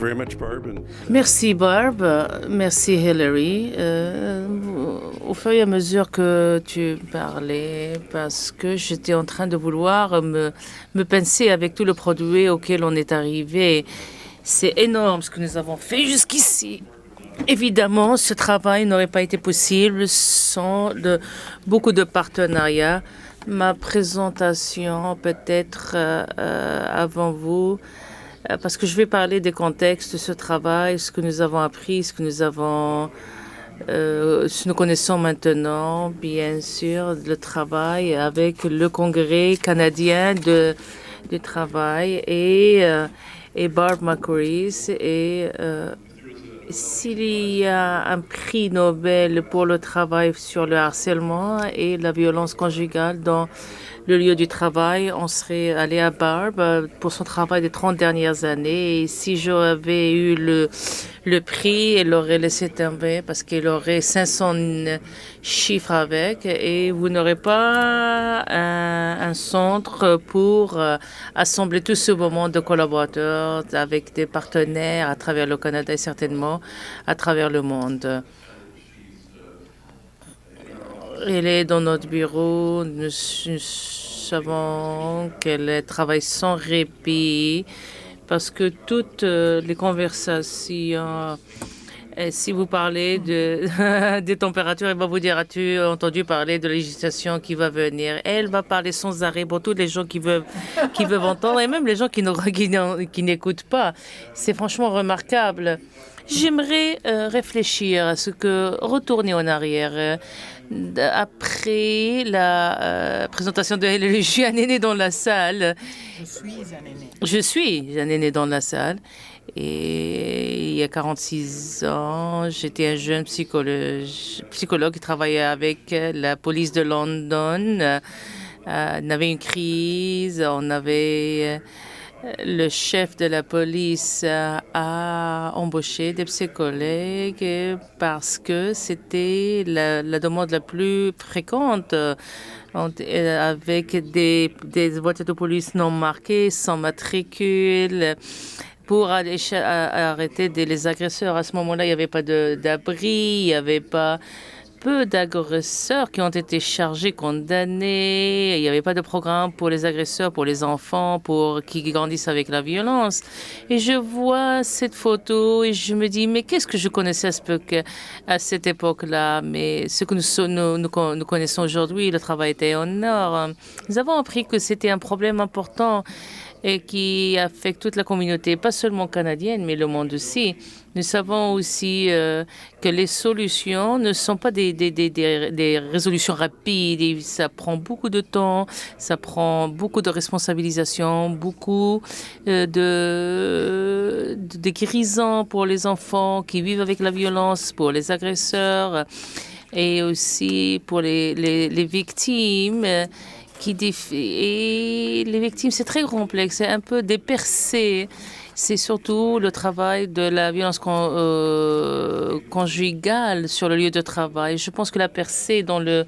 very much, Barb. Merci Barb, merci Hillary. Au fur et à mesure que tu parlais, parce que j'étais en train de vouloir me pincer avec tout le produit auquel on est arrivé. C'est énorme ce que nous avons fait jusqu'ici. Évidemment, ce travail n'aurait pas été possible sans beaucoup de partenariats. Ma présentation peut-être avant vous, parce que je vais parler des contextes de ce travail, ce que nous avons appris, ce que nous connaissons maintenant, bien sûr, le travail avec le Congrès canadien du travail et Barb McCreary. Et s'il y a un prix Nobel pour le travail sur le harcèlement et la violence conjugale dans le lieu du travail, on serait allé à Barb pour son travail des 30 dernières années. Et si j'avais eu le prix, elle l'aurait laissé tomber parce qu'elle aurait 500 chiffres avec et vous n'aurez pas un centre pour assembler tout ce moment de collaborateurs avec des partenaires à travers le Canada et certainement à travers le monde. Elle est dans notre bureau. Nous savons qu'elle travaille sans répit parce que toutes les conversations, si vous parlez des températures, elle va vous dire, as-tu entendu parler de la législation qui va venir? Elle va parler sans arrêt pour tous les gens qui veulent entendre et même les gens qui n'écoutent pas. C'est franchement remarquable. J'aimerais réfléchir à ce que retourner en arrière. Après la présentation de Hillary, je suis un aîné dans la salle. Je suis un aîné dans la salle. Et il y a 46 ans, j'étais un jeune psychologue qui travaillait avec la police de London. On avait une crise, on avait... Le chef de la police a embauché des psychologues parce que c'était la demande la plus fréquente avec des voitures de police non marquées, sans matricule, pour aller arrêter les agresseurs. À ce moment-là, il n'y avait pas d'abri, il n'y avait pas... peu d'agresseurs qui ont été chargés, condamnés. Il n'y avait pas de programme pour les agresseurs, pour les enfants, qui grandissent avec la violence. Et je vois cette photo et je me dis, mais qu'est-ce que je connaissais à cette époque-là? Mais ce que nous connaissons aujourd'hui, le travail était en or. Nous avons appris que c'était un problème important et qui affecte toute la communauté, pas seulement canadienne, mais le monde aussi. Nous savons aussi que les solutions ne sont pas des résolutions rapides. Et ça prend beaucoup de temps, ça prend beaucoup de responsabilisation, beaucoup de guérison pour les enfants qui vivent avec la violence, pour les agresseurs et aussi pour les victimes. Et les victimes, c'est très complexe, c'est un peu des percées. C'est surtout le travail de la violence conjugale sur le lieu de travail. Je pense que la percée dans le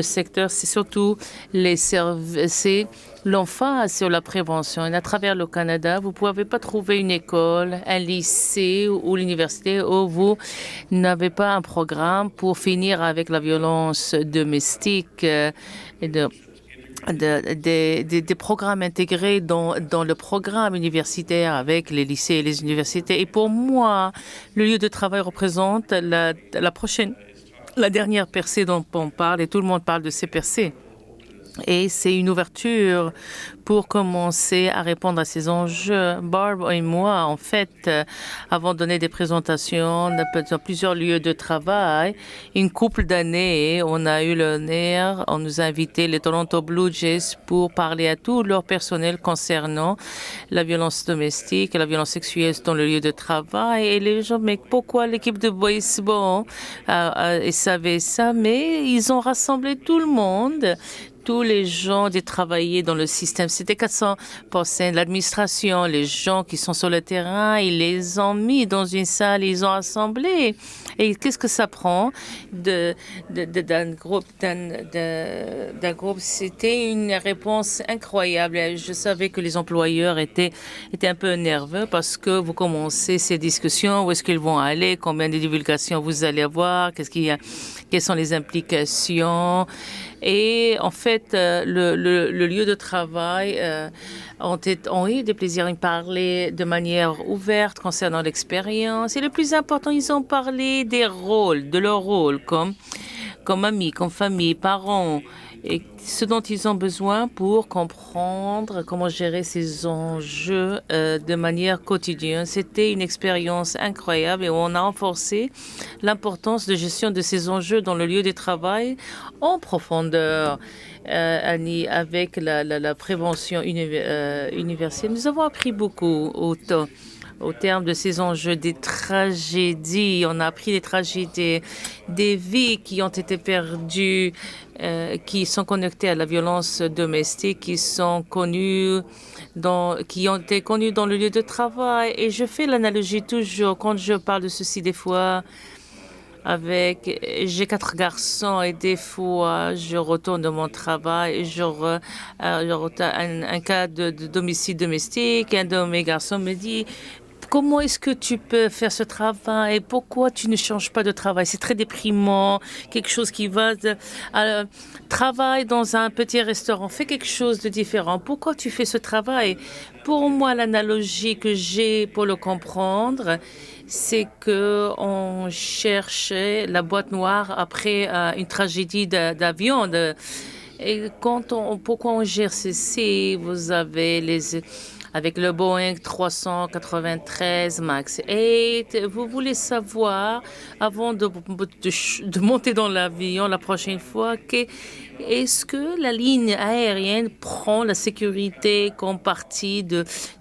secteur, c'est surtout c'est l'emphase sur la prévention. Et à travers le Canada, vous ne pouvez pas trouver une école, un lycée ou l'université où vous n'avez pas un programme pour finir avec la violence domestique des programmes intégrés dans le programme universitaire avec les lycées et les universités. Et pour moi, le lieu de travail représente la dernière percée dont on parle, et tout le monde parle de ces percées. Et c'est une ouverture pour commencer à répondre à ces enjeux. Barb et moi, en fait, avons donné des présentations dans plusieurs lieux de travail. Une couple d'années, on a eu l'honneur, on nous a invité les Toronto Blue Jays pour parler à tout leur personnel concernant la violence domestique et la violence sexuelle dans le lieu de travail. Et les gens, mais pourquoi l'équipe de baseball savait ça? Mais ils ont rassemblé tout le monde. tous les gens qui travaillaient dans le système. C'était 400% de l'administration, les gens qui sont sur le terrain, ils les ont mis dans une salle, ils ont assemblé. Et qu'est-ce que ça prend d'un groupe? D'un groupe, c'était une réponse incroyable. Je savais que les employeurs étaient un peu nerveux parce que vous commencez ces discussions, où est-ce qu'ils vont aller, combien de divulgations vous allez avoir, quelles sont les implications. Et en fait, le lieu de travail ont eu des plaisirs. Ils parlaient de manière ouverte concernant l'expérience. Et le plus important, ils ont parlé des rôles, de leur rôle, comme amis, comme famille, parents, et ce dont ils ont besoin pour comprendre comment gérer ces enjeux de manière quotidienne. C'était une expérience incroyable et on a renforcé l'importance de gestion de ces enjeux dans le lieu de travail en profondeur. Annie, avec la prévention universelle, nous avons appris beaucoup au terme de ces enjeux, des tragédies. On a appris des tragédies, des vies qui ont été perdues, qui sont connectées à la violence domestique, qui ont été connues dans le lieu de travail. Et je fais l'analogie toujours, quand je parle de ceci des fois, j'ai 4 garçons et des fois je retourne de mon travail et je un cas d'homicide domestique. Un de mes garçons me dit: comment est-ce que tu peux faire ce travail? Pourquoi tu ne changes pas de travail? C'est très déprimant. Quelque chose qui va travaille dans un petit restaurant, fais quelque chose de différent. Pourquoi tu fais ce travail? Pour moi, l'analogie que j'ai pour le comprendre, c'est que on cherchait la boîte noire après une tragédie d'avion. Et pourquoi on gère ceci? Vous avez avec le Boeing 393 MAX 8, vous voulez savoir, avant de monter dans l'avion la prochaine fois, est-ce que la ligne aérienne prend la sécurité comme partie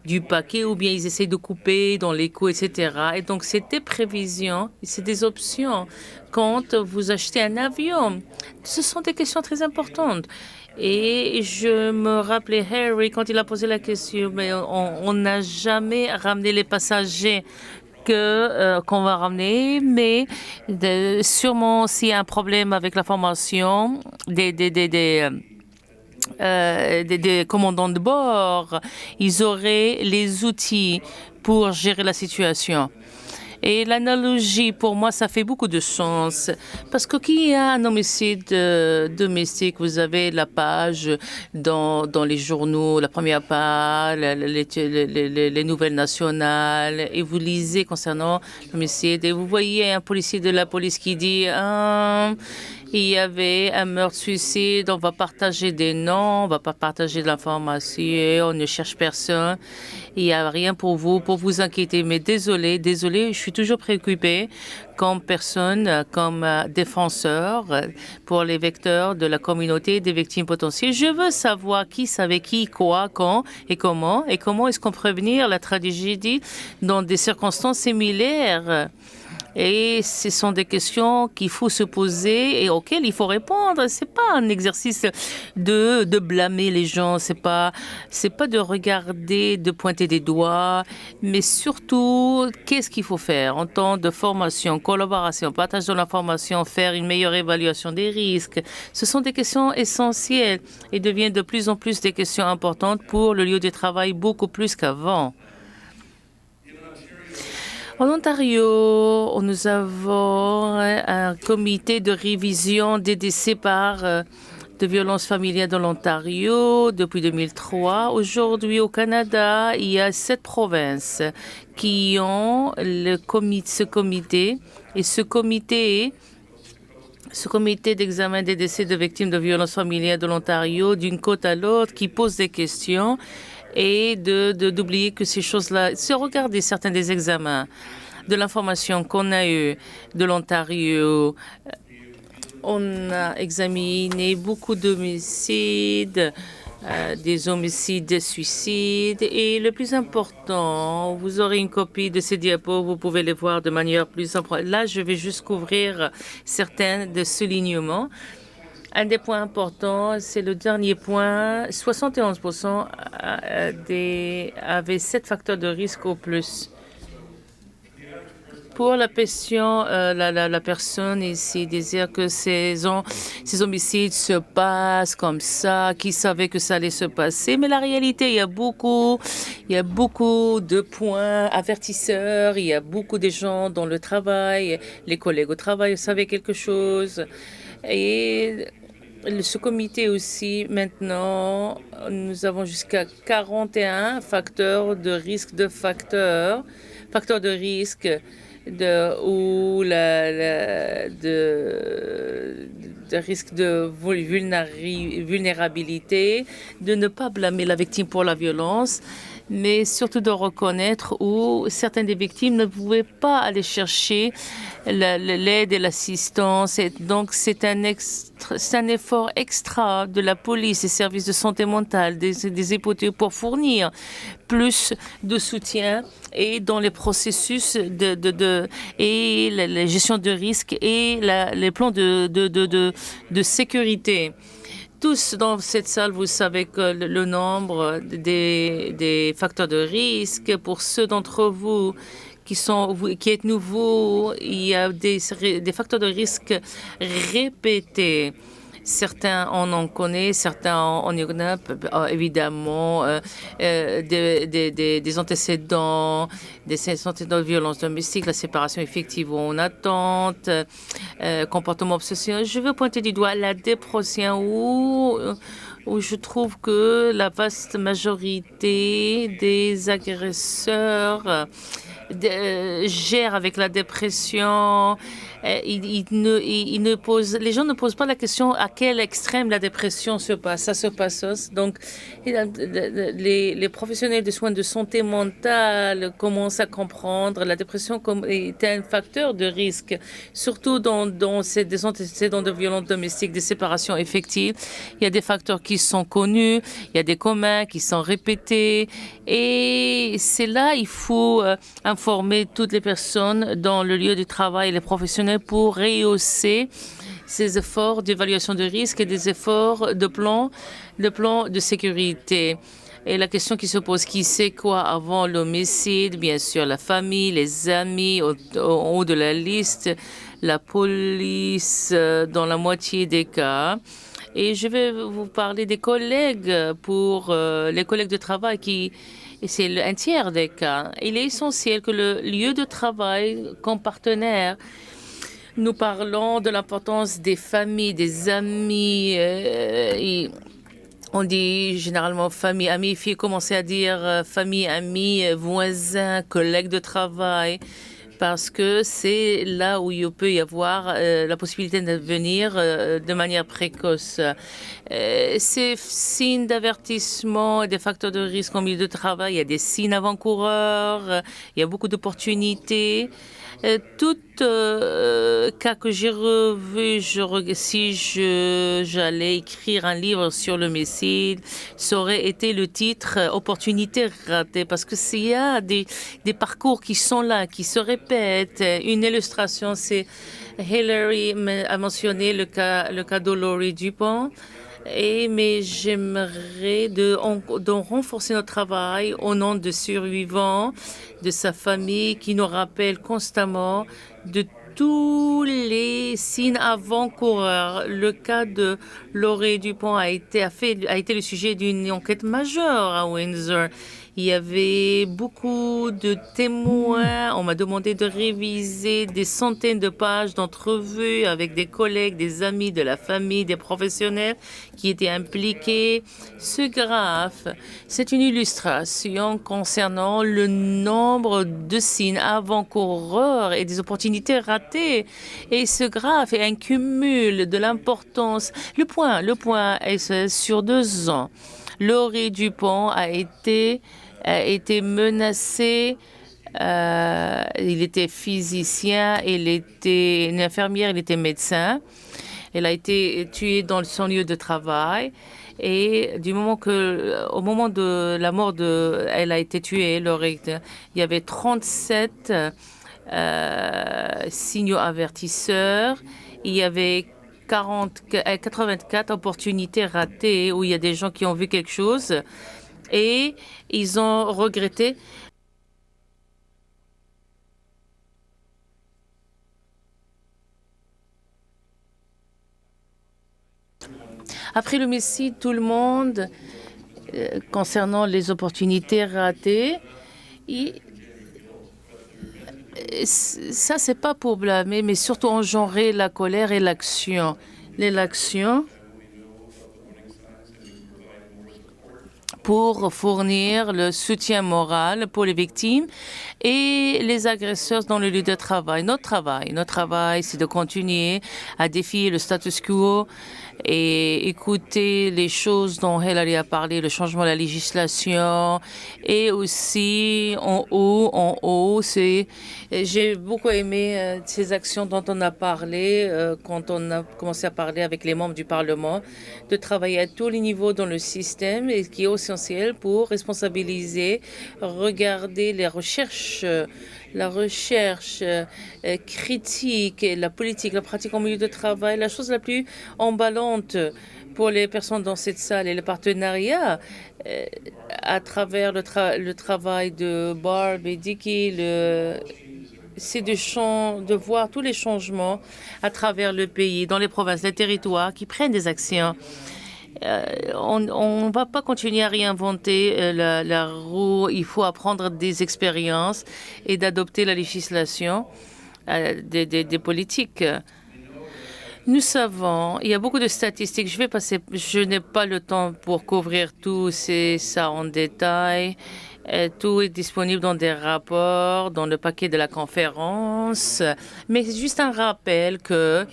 du paquet ou bien ils essaient de couper dans les coûts, etc. Et donc, c'est des prévisions, c'est des options quand vous achetez un avion. Ce sont des questions très importantes. Et je me rappelais Harry quand il a posé la question, mais on n'a jamais ramené les passagers qu'on va ramener, mais sûrement s'il y a un problème avec la formation des commandants de bord, ils auraient les outils pour gérer la situation. Et l'analogie, pour moi, ça fait beaucoup de sens. Parce que qu'il y a un homicide domestique, vous avez la page dans les journaux, la première page, les nouvelles nationales, et vous lisez concernant l'homicide, et vous voyez un policier de la police qui dit il y avait un meurtre-suicide, on va partager des noms, on va pas partager de l'information, on ne cherche personne. Il n'y a rien pour vous inquiéter. Mais désolé, je suis toujours préoccupée comme personne, comme défenseur pour les vecteurs de la communauté des victimes potentielles. Je veux savoir qui savait qui, quoi, quand et comment est-ce qu'on peut prévenir la tragédie dans des circonstances similaires. Et ce sont des questions qu'il faut se poser et auxquelles il faut répondre. C'est pas un exercice de blâmer les gens. C'est pas de regarder, de pointer des doigts, mais surtout, qu'est-ce qu'il faut faire en temps de formation, collaboration, partage de l'information, faire une meilleure évaluation des risques. Ce sont des questions essentielles et deviennent de plus en plus des questions importantes pour le lieu de travail, beaucoup plus qu'avant. En Ontario, nous avons un comité de révision des décès de violences familiales dans l'Ontario depuis 2003. Aujourd'hui, au Canada, il y a 7 provinces qui ont ce comité. Et ce comité d'examen des décès de victimes de violences familiales de l'Ontario, d'une côte à l'autre, qui pose des questions et d'oublier que ces choses-là, si on regarde certains des examens de l'information qu'on a eue de l'Ontario, on a examiné beaucoup d'homicides, des homicides, des suicides. Et le plus important, vous aurez une copie de ces diapos, vous pouvez les voir de manière plus importante. Là, je vais juste couvrir certains des soulignements. Un des points importants, c'est le dernier point. 71% avaient 7 facteurs de risque au plus. Pour la question, la personne ici désire que ces homicides se passent comme ça, qui savait que ça allait se passer. Mais la réalité, il y a beaucoup de points avertisseurs, il y a beaucoup de gens dans le travail, les collègues au travail savaient quelque chose. Et ce comité aussi, maintenant, nous avons jusqu'à 41 facteurs de risque facteurs de risque de risque de vulnérabilité, de ne pas blâmer la victime pour la violence, mais surtout de reconnaître où certaines des victimes ne pouvaient pas aller chercher l'aide et l'assistance. Et donc, c'est un effort extra de la police, des services de santé mentale, des hypothèques pour fournir plus de soutien et dans les processus et la gestion de risque et les plans de sécurité. Tous dans cette salle, vous savez que le nombre des facteurs de risque, pour ceux d'entre vous qui êtes nouveaux, il y a des facteurs de risque répétés. Certains on en connaît, certains on y connaît évidemment des antécédents de violence domestique, la séparation effective ou en attente, comportement obsessionnel. Je veux pointer du doigt la dépression où je trouve que la vaste majorité des agresseurs gèrent avec la dépression. Les gens ne posent pas la question à quel extrême la dépression se passe. Ça se passe. Donc, les professionnels de soins de santé mentale commencent à comprendre la dépression comme est un facteur de risque, surtout dans ces antécédents de violences domestiques, des séparations effectives. Il y a des facteurs qui sont connus, il y a des communs qui sont répétés, et c'est là il faut informer toutes les personnes dans le lieu de travail, les professionnels, pour rehausser ces efforts d'évaluation de risque et des efforts de plan de sécurité. Et la question qui se pose, qui sait quoi avant l'homicide? Bien sûr, la famille, les amis, en haut de la liste, la police dans la moitié des cas. Et je vais vous parler des collègues pour les collègues de travail et c'est un tiers des cas. Il est essentiel que le lieu de travail comme partenaire. Nous parlons de l'importance des familles, des amis. On dit généralement famille, amis. Il faut commencer à dire famille, amis, voisins, collègues de travail, parce que c'est là où il peut y avoir la possibilité de venir de manière précoce. Ces signes d'avertissement et des facteurs de risque en milieu de travail, il y a des signes avant-coureurs, il y a beaucoup d'opportunités. Tout cas que j'ai revu, si j'allais écrire un livre sur l'homicide, ça aurait été le titre Opportunité ratée, parce que s'il y a des parcours qui sont là, qui se répètent. Une illustration, c'est Hillary a mentionné le cas d'Olori Dupont. Mais j'aimerais de renforcer notre travail au nom de survivants, de sa famille, qui nous rappelle constamment de tous les signes avant-coureurs. Le cas de Laurie Dupont a été le sujet d'une enquête majeure à Windsor. Il y avait beaucoup de témoins. On m'a demandé de réviser des centaines de pages d'entrevues avec des collègues, des amis, de la famille, des professionnels qui étaient impliqués. Ce graphe, c'est une illustration concernant le nombre de signes avant-coureurs et des opportunités ratées. Et ce graphe est un cumul de l'importance. Le point est sur 2 ans. Laurie Dupont a été menacé. Il était physicien, il était une infirmière, il était médecin. Elle a été tuée dans son lieu de travail. Et au moment de la mort elle a été tuée, il y avait 37 signaux avertisseurs. Il y avait 84 opportunités ratées où il y a des gens qui ont vu quelque chose et ils ont regretté. Après l'homicide, tout le monde, concernant les opportunités ratées, ça, c'est pas pour blâmer, mais surtout engendrer la colère et l'action. L'action pour fournir le soutien moral pour les victimes et les agresseurs dans le lieu de travail. Notre travail, c'est de continuer à défier le status quo et écouter les choses dont Hillary a parlé, le changement de la législation et aussi en haut, j'ai beaucoup aimé ces actions dont on a parlé quand on a commencé à parler avec les membres du Parlement, de travailler à tous les niveaux dans le système et qui est essentiel pour responsabiliser, regarder les recherches, la recherche critique et la politique, la pratique en milieu de travail, la chose la plus emballante pour les personnes dans cette salle et le partenariat à travers le travail de Barb et Dicky, c'est de voir tous les changements à travers le pays, dans les provinces, les territoires qui prennent des actions. On ne va pas continuer à réinventer la roue. Il faut apprendre des expériences et d'adopter la législation des politiques. Nous savons, il y a beaucoup de statistiques. Je n'ai pas le temps pour couvrir tout ça en détail. Tout est disponible dans des rapports, dans le paquet de la conférence. Mais c'est juste un rappel que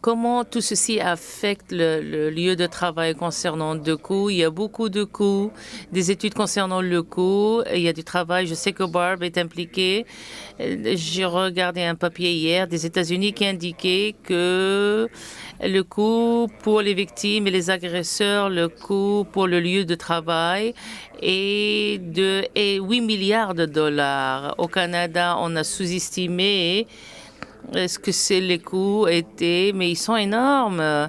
comment tout ceci affecte le lieu de travail concernant deux coûts. Il y a beaucoup de coûts, des études concernant le coût. Il y a du travail. Je sais que Barb est impliquée. J'ai regardé un papier hier des États-Unis qui indiquait que le coût pour les victimes et les agresseurs, le coût pour le lieu de travail est de 8 milliards de dollars. Au Canada, on a sous-estimé ce que les coûts étaient, mais ils sont énormes.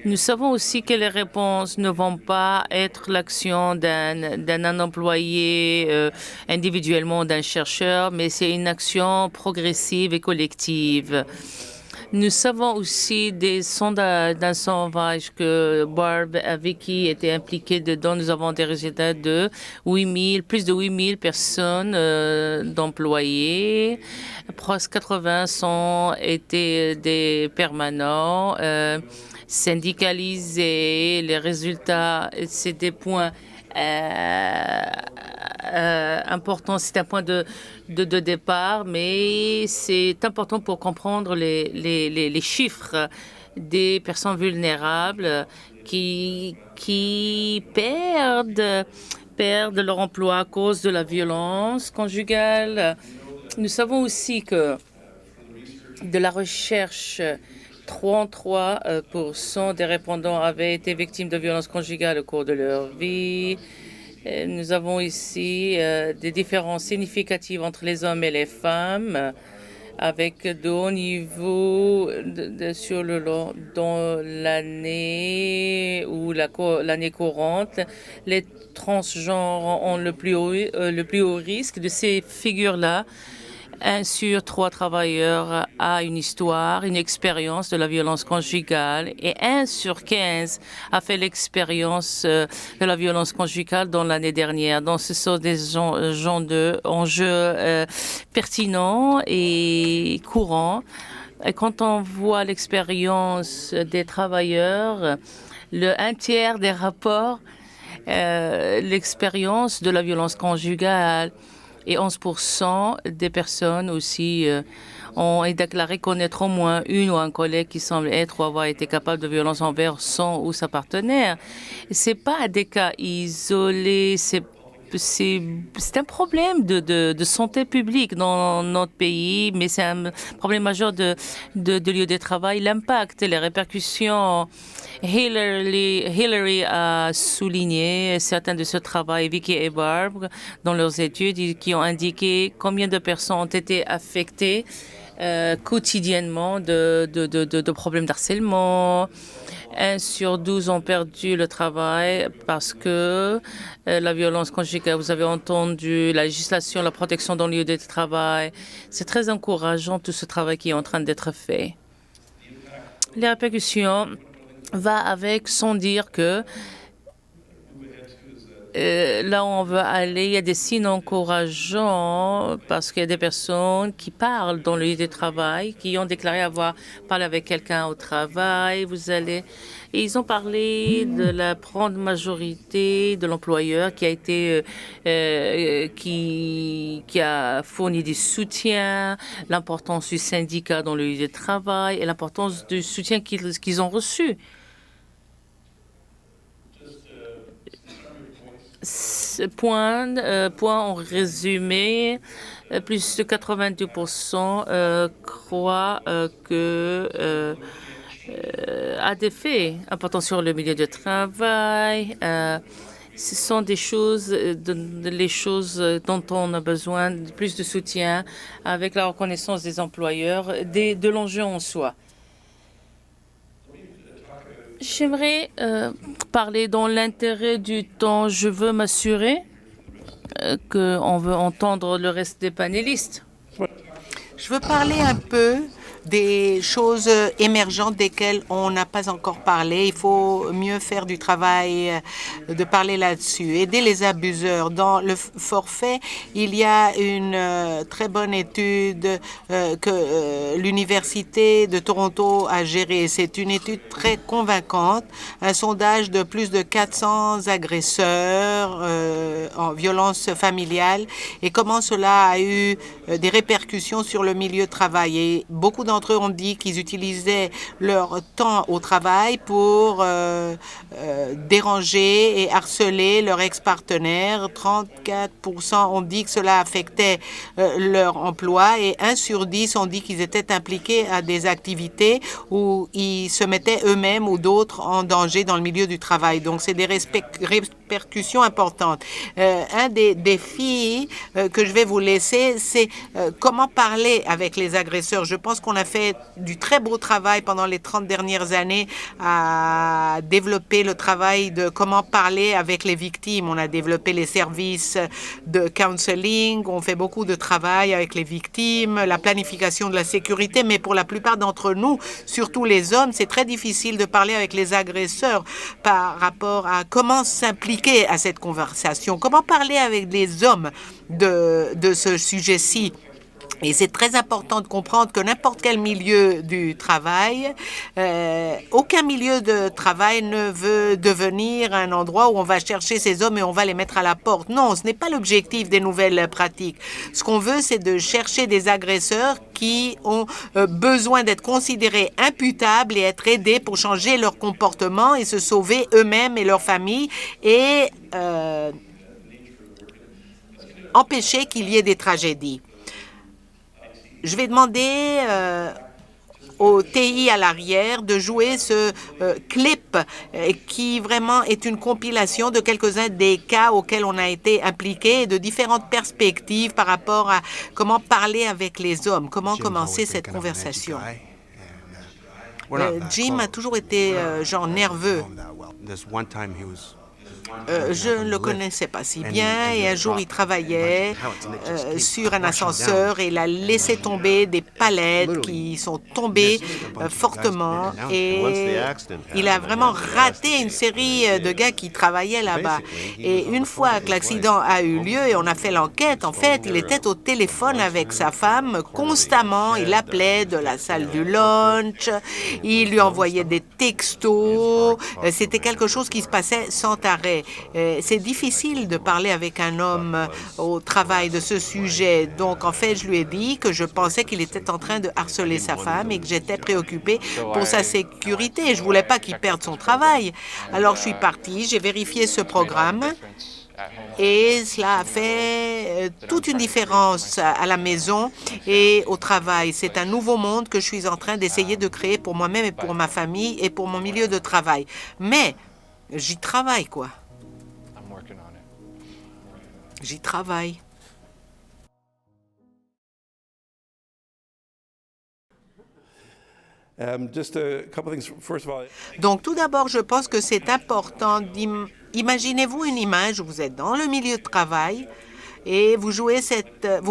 Nous savons aussi que les réponses ne vont pas être l'action d'un employé individuellement, d'un chercheur, mais c'est une action progressive et collective. Nous savons aussi d'un sondage que Barb avec qui était impliquée dedans. Nous avons des résultats de plus de 8 000 personnes d'employés. Presque 80 étaient des permanents, syndicalisés. Les résultats, c'est des points important, c'est un point de départ, mais c'est important pour comprendre les chiffres des personnes vulnérables qui perdent leur emploi à cause de la violence conjugale. Nous savons aussi que de la recherche, 33% des répondants avaient été victimes de violences conjugales au cours de leur vie. Nous avons ici des différences significatives entre les hommes et les femmes, avec de hauts niveaux dans l'année ou l'année courante. Les transgenres ont le plus haut risque de ces figures-là. 1 sur 3 travailleurs a une histoire, une expérience de la violence conjugale et 1 sur 15 a fait l'expérience de la violence conjugale dans l'année dernière. Donc, ce sont des enjeux pertinents et courants. Et quand on voit l'expérience des travailleurs, un tiers des rapports, l'expérience de la violence conjugale, et 11% des personnes aussi ont déclaré connaître au moins une ou un collègue qui semble être ou avoir été capable de violence envers son ou sa partenaire. C'est pas des cas isolés, c'est un problème de santé publique dans notre pays, mais c'est un problème majeur de lieu de travail. L'impact, les répercussions. Hillary a souligné certains de ce travail, Vicky et Barb, dans leurs études, qui ont indiqué combien de personnes ont été affectées quotidiennement de problèmes d'harcèlement. 1 sur 12 ont perdu le travail parce que la violence conjugale, vous avez entendu, la législation, la protection dans le lieu de travail. C'est très encourageant tout ce travail qui est en train d'être fait. Les répercussions va avec sans dire que là où on veut aller, il y a des signes encourageants parce qu'il y a des personnes qui parlent dans le lieu de travail, qui ont déclaré avoir parlé avec quelqu'un au travail. Et ils ont parlé de la grande majorité de l'employeur qui a été, qui a fourni du soutien, l'importance du syndicat dans le lieu de travail et l'importance du soutien qu'ils ont reçu. Point en résumé, plus de 92% croient que a des faits importants sur le milieu de travail. Ce sont des choses, les choses dont on a besoin de plus de soutien avec la reconnaissance des employeurs, de l'enjeu en soi. J'aimerais parler dans l'intérêt du temps. Je veux m'assurer qu'on veut entendre le reste des panélistes. Je veux parler un peu des choses émergentes desquelles on n'a pas encore parlé. Il faut mieux faire du travail de parler là-dessus. Aider les abuseurs. Dans le forfait, il y a une très bonne étude que l'Université de Toronto a gérée. C'est une étude très convaincante. Un sondage de plus de 400 agresseurs en violence familiale et comment cela a eu des répercussions sur le milieu de travail. Et beaucoup d'entre eux ont dit qu'ils utilisaient leur temps au travail pour déranger et harceler leur ex-partenaire. 34% ont dit que cela affectait leur emploi et 1 sur 10 ont dit qu'ils étaient impliqués à des activités où ils se mettaient eux-mêmes ou d'autres en danger dans le milieu du travail. Donc, c'est des répercussions importantes. Un des défis que je vais vous laisser, c'est comment parler avec les agresseurs. Je pense qu'on a fait du très beau travail pendant les 30 dernières années à développer le travail de comment parler avec les victimes. On a développé les services de counseling, on fait beaucoup de travail avec les victimes, la planification de la sécurité, mais pour la plupart d'entre nous, surtout les hommes, c'est très difficile de parler avec les agresseurs par rapport à comment s'impliquer à cette conversation, comment parler avec les hommes de ce sujet-ci. Et c'est très important de comprendre que n'importe quel milieu du travail, aucun milieu de travail ne veut devenir un endroit où on va chercher ces hommes et on va les mettre à la porte. Non, ce n'est pas l'objectif des nouvelles pratiques. Ce qu'on veut, c'est de chercher des agresseurs qui ont besoin d'être considérés imputables et être aidés pour changer leur comportement et se sauver eux-mêmes et leur famille et empêcher qu'il y ait des tragédies. Je vais demander au TI à l'arrière de jouer ce clip qui vraiment est une compilation de quelques-uns des cas auxquels on a été impliqué et de différentes perspectives par rapport à comment parler avec les hommes, comment commencer cette conversation. Jim a toujours été genre nerveux. Je ne le connaissais pas si bien et un jour il travaillait sur un ascenseur et il a laissé tomber des palettes qui sont tombées fortement et il a vraiment raté une série de gars qui travaillaient là-bas. Et une fois que l'accident a eu lieu et on a fait l'enquête, en fait, il était au téléphone avec sa femme constamment. Il appelait de la salle du lunch, il lui envoyait des textos. C'était quelque chose qui se passait sans arrêt. C'est difficile de parler avec un homme au travail de ce sujet. Donc, en fait, je lui ai dit que je pensais qu'il était en train de harceler sa femme et que j'étais préoccupée pour sa sécurité. Je ne voulais pas qu'il perde son travail. Alors, je suis partie, j'ai vérifié ce programme et cela a fait toute une différence à la maison et au travail. C'est un nouveau monde que je suis en train d'essayer de créer pour moi-même et pour ma famille et pour mon milieu de travail. Mais j'y travaille, quoi. J'y travaille. Donc, tout d'abord, je pense que c'est important imaginez-vous une image où vous êtes dans le milieu de travail et vous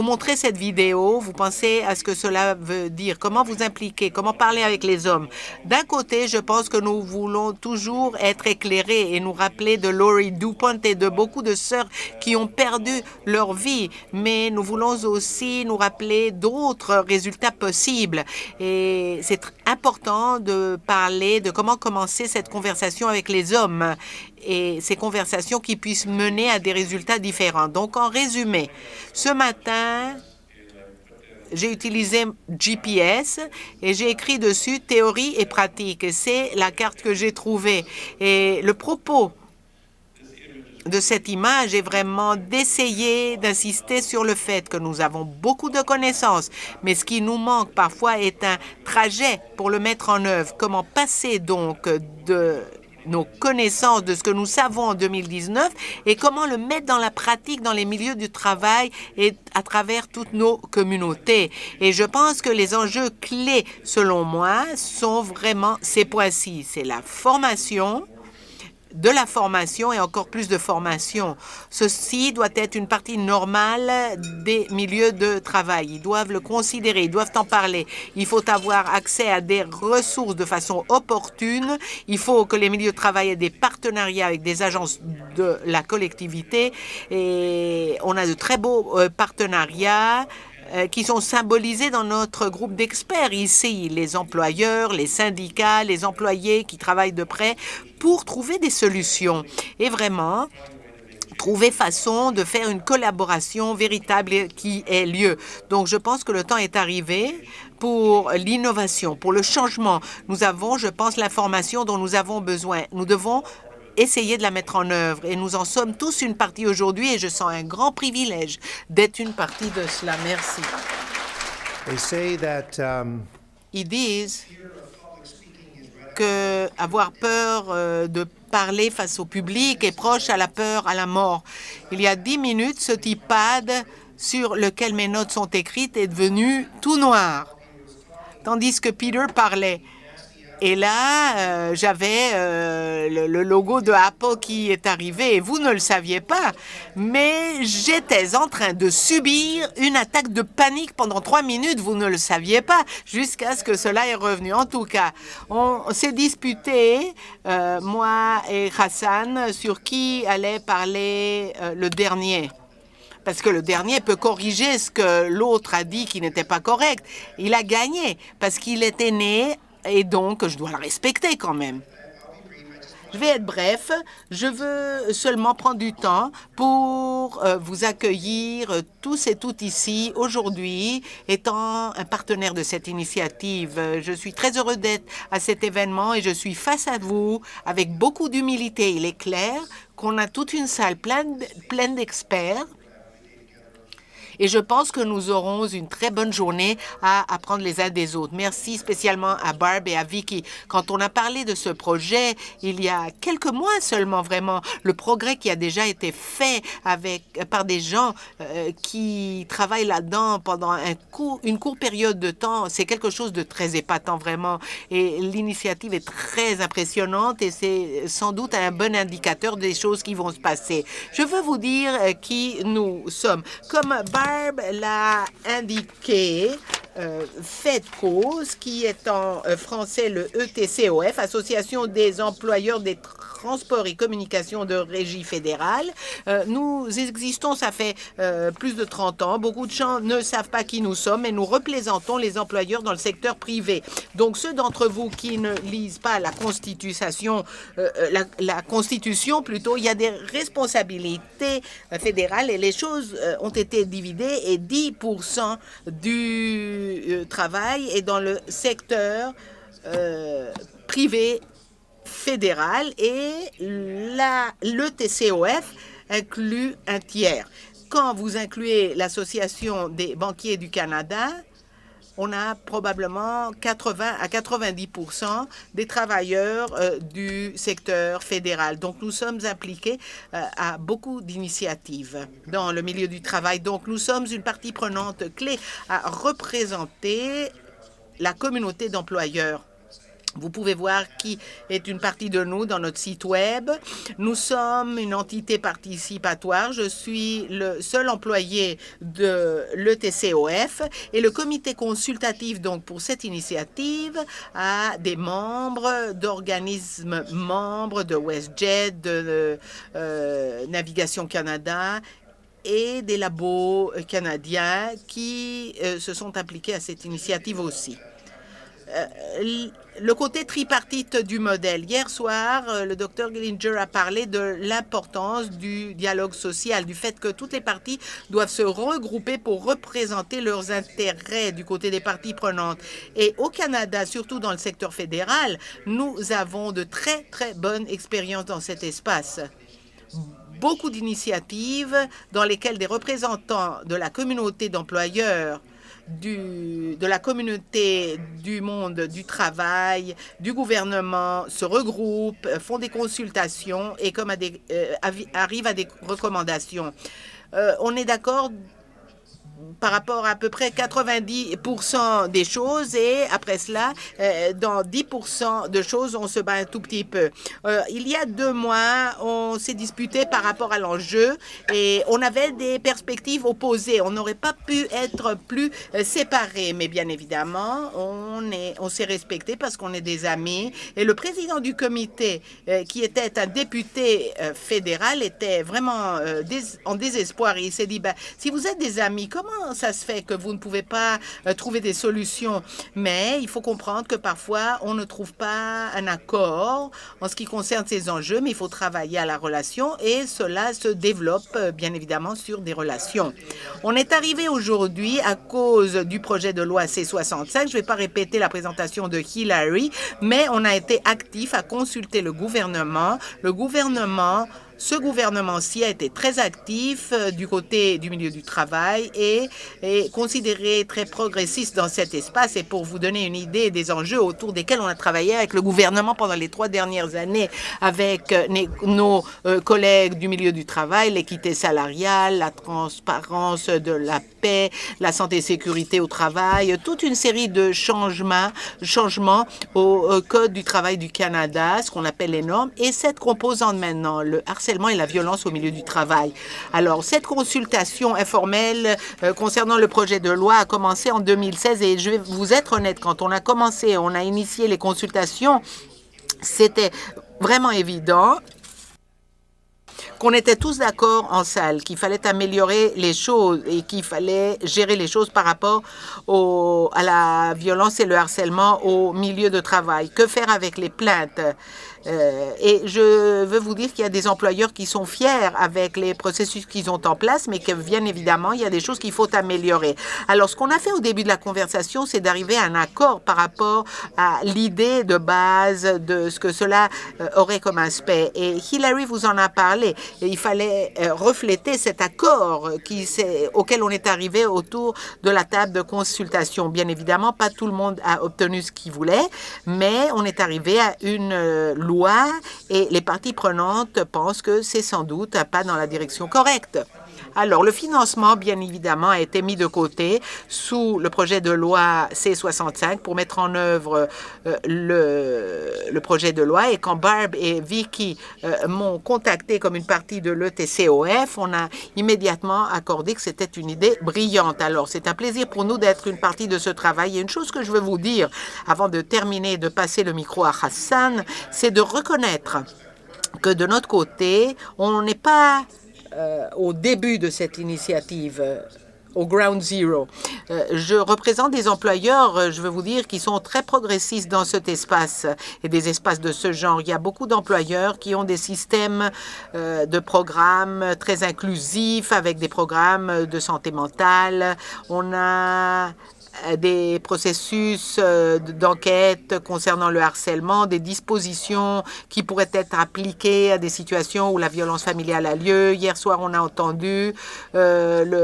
montrez cette vidéo, vous pensez à ce que cela veut dire, comment vous impliquer, comment parler avec les hommes. D'un côté, je pense que nous voulons toujours être éclairés et nous rappeler de Laurie DuPont et de beaucoup de sœurs qui ont perdu leur vie, mais nous voulons aussi nous rappeler d'autres résultats possibles. Et c'est important de parler de comment commencer cette conversation avec les hommes et ces conversations qui puissent mener à des résultats différents. Donc, en résumé, ce matin, j'ai utilisé GPS et j'ai écrit dessus théorie et pratique. C'est la carte que j'ai trouvée. Et le propos de cette image est vraiment d'essayer d'insister sur le fait que nous avons beaucoup de connaissances, mais ce qui nous manque parfois est un trajet pour le mettre en œuvre. Comment passer donc de nos connaissances, de ce que nous savons en 2019 et comment le mettre dans la pratique dans les milieux du travail et à travers toutes nos communautés. Et je pense que les enjeux clés, selon moi, sont vraiment ces points-ci. C'est la formation, de la formation et encore plus de formation. Ceci doit être une partie normale des milieux de travail. Ils doivent le considérer, ils doivent en parler. Il faut avoir accès à des ressources de façon opportune. Il faut que les milieux de travail aient des partenariats avec des agences de la collectivité. Et on a de très beaux partenariats qui sont symbolisés dans notre groupe d'experts ici, les employeurs, les syndicats, les employés qui travaillent de près pour trouver des solutions et vraiment trouver façon de faire une collaboration véritable qui ait lieu. Donc, je pense que le temps est arrivé pour l'innovation, pour le changement. Nous avons, je pense, l'information dont nous avons besoin. Nous devons essayer de la mettre en œuvre. Et nous en sommes tous une partie aujourd'hui et je sens un grand privilège d'être une partie de cela. Merci. Ils disent que avoir peur de parler face au public est proche à la peur, à la mort. Il y a 10 minutes, ce iPad sur lequel mes notes sont écrites est devenu tout noir, tandis que Peter parlait. Et là, j'avais le logo de Apple qui est arrivé et vous ne le saviez pas. Mais j'étais en train de subir une attaque de panique pendant 3 minutes. Vous ne le saviez pas jusqu'à ce que cela est revenu. En tout cas, on s'est disputé, moi et Hassan, sur qui allait parler le dernier. Parce que le dernier peut corriger ce que l'autre a dit qui n'était pas correct. Il a gagné parce qu'il était né et donc je dois le respecter quand même. Je vais être bref. Je veux seulement prendre du temps pour vous accueillir tous et toutes ici aujourd'hui, étant un partenaire de cette initiative. Je suis très heureux d'être à cet événement et je suis face à vous avec beaucoup d'humilité. Il est clair qu'on a toute une salle pleine d'experts. Et je pense que nous aurons une très bonne journée à apprendre les uns des autres. Merci spécialement à Barb et à Vicky. Quand on a parlé de ce projet, il y a quelques mois seulement, vraiment, le progrès qui a déjà été fait par des gens qui travaillent là-dedans pendant une courte période de temps, c'est quelque chose de très épatant, vraiment. Et l'initiative est très impressionnante et c'est sans doute un bon indicateur des choses qui vont se passer. Je veux vous dire qui nous sommes. Comme Barb l'a indiqué, fait cause, qui est en français le ETCOF, Association des employeurs des transports et communications de régie fédérale. Nous existons, ça fait plus de 30 ans. Beaucoup de gens ne savent pas qui nous sommes, mais nous représentons les employeurs dans le secteur privé. Donc, ceux d'entre vous qui ne lisent pas la Constitution, la Constitution plutôt, il y a des responsabilités fédérales et les choses ont été divisées et 10% du travail est dans le secteur privé fédéral et le TCOF inclut un tiers. Quand vous incluez l'Association des banquiers du Canada, on a probablement 80 à 90% des travailleurs du secteur fédéral. Donc, nous sommes impliqués à beaucoup d'initiatives dans le milieu du travail. Donc, nous sommes une partie prenante clé à représenter la communauté d'employeurs. Vous pouvez voir qui est une partie de nous dans notre site web. Nous sommes une entité participatoire. Je suis le seul employé de l'ETCOF et le comité consultatif donc pour cette initiative a des membres d'organismes membres de WestJet, de Navigation Canada et des labos canadiens qui se sont impliqués à cette initiative aussi. Le côté tripartite du modèle. Hier soir, le Dr Gillinger a parlé de l'importance du dialogue social, du fait que toutes les parties doivent se regrouper pour représenter leurs intérêts du côté des parties prenantes. Et au Canada, surtout dans le secteur fédéral, nous avons de très, très bonnes expériences dans cet espace. Beaucoup d'initiatives dans lesquelles des représentants de la communauté d'employeurs de la communauté du monde du travail, du gouvernement se regroupent, font des consultations et arrivent à des recommandations. On est d'accord par rapport à peu près 90% des choses et après cela, dans 10% de choses, on se bat un tout petit peu. Il y a 2 mois, on s'est disputé par rapport à l'enjeu et on avait des perspectives opposées. On n'aurait pas pu être plus séparés, mais bien évidemment, on s'est respecté parce qu'on est des amis. Et le président du comité, qui était un député fédéral, était vraiment en désespoir. Et il s'est dit, si vous êtes des amis, comment ça se fait que vous ne pouvez pas trouver des solutions? Mais il faut comprendre que parfois, on ne trouve pas un accord en ce qui concerne ces enjeux, mais il faut travailler à la relation et cela se développe bien évidemment sur des relations. On est arrivé aujourd'hui à cause du projet de loi C-65. Je ne vais pas répéter la présentation de Hillary, mais on a été actif à consulter le gouvernement. Ce gouvernement-ci a été très actif du côté du milieu du travail et est considéré très progressiste dans cet espace. Et pour vous donner une idée des enjeux autour desquels on a travaillé avec le gouvernement pendant les 3 dernières années, avec nos collègues du milieu du travail, l'équité salariale, la transparence de la paix, la santé et sécurité au travail, toute une série de changements au Code du travail du Canada, ce qu'on appelle les normes, et cette composante maintenant, le harcèlement et la violence au milieu du travail. Alors, cette consultation informelle concernant le projet de loi a commencé en 2016 et je vais vous être honnête, quand on a initié les consultations, c'était vraiment évident qu'on était tous d'accord en salle, qu'il fallait améliorer les choses et qu'il fallait gérer les choses par rapport à la violence et le harcèlement au milieu de travail. Que faire avec les plaintes? Et je veux vous dire qu'il y a des employeurs qui sont fiers avec les processus qu'ils ont en place, mais que bien évidemment, il y a des choses qu'il faut améliorer. Alors, ce qu'on a fait au début de la conversation, c'est d'arriver à un accord par rapport à l'idée de base de ce que cela aurait comme aspect. Et Hillary vous en a parlé. Et il fallait refléter cet accord auquel on est arrivé autour de la table de consultation. Bien évidemment, pas tout le monde a obtenu ce qu'il voulait, mais on est arrivé à une loi et les parties prenantes pensent que c'est sans doute un pas dans la direction correcte. Alors, le financement, bien évidemment, a été mis de côté sous le projet de loi C-65 pour mettre en œuvre le projet de loi. Et quand Barb et Vicky m'ont contacté comme une partie de l'ETCOF, on a immédiatement accordé que c'était une idée brillante. Alors, c'est un plaisir pour nous d'être une partie de ce travail. Et une chose que je veux vous dire, avant de terminer, de passer le micro à Hassan, c'est de reconnaître que de notre côté, on n'est pas au début de cette initiative, au ground zero. Je représente des employeurs, je veux vous dire, qui sont très progressistes dans cet espace et des espaces de ce genre. Il y a beaucoup d'employeurs qui ont des systèmes de programmes très inclusifs avec des programmes de santé mentale. On a des processus d'enquête concernant le harcèlement, des dispositions qui pourraient être appliquées à des situations où la violence familiale a lieu. Hier soir, on a entendu le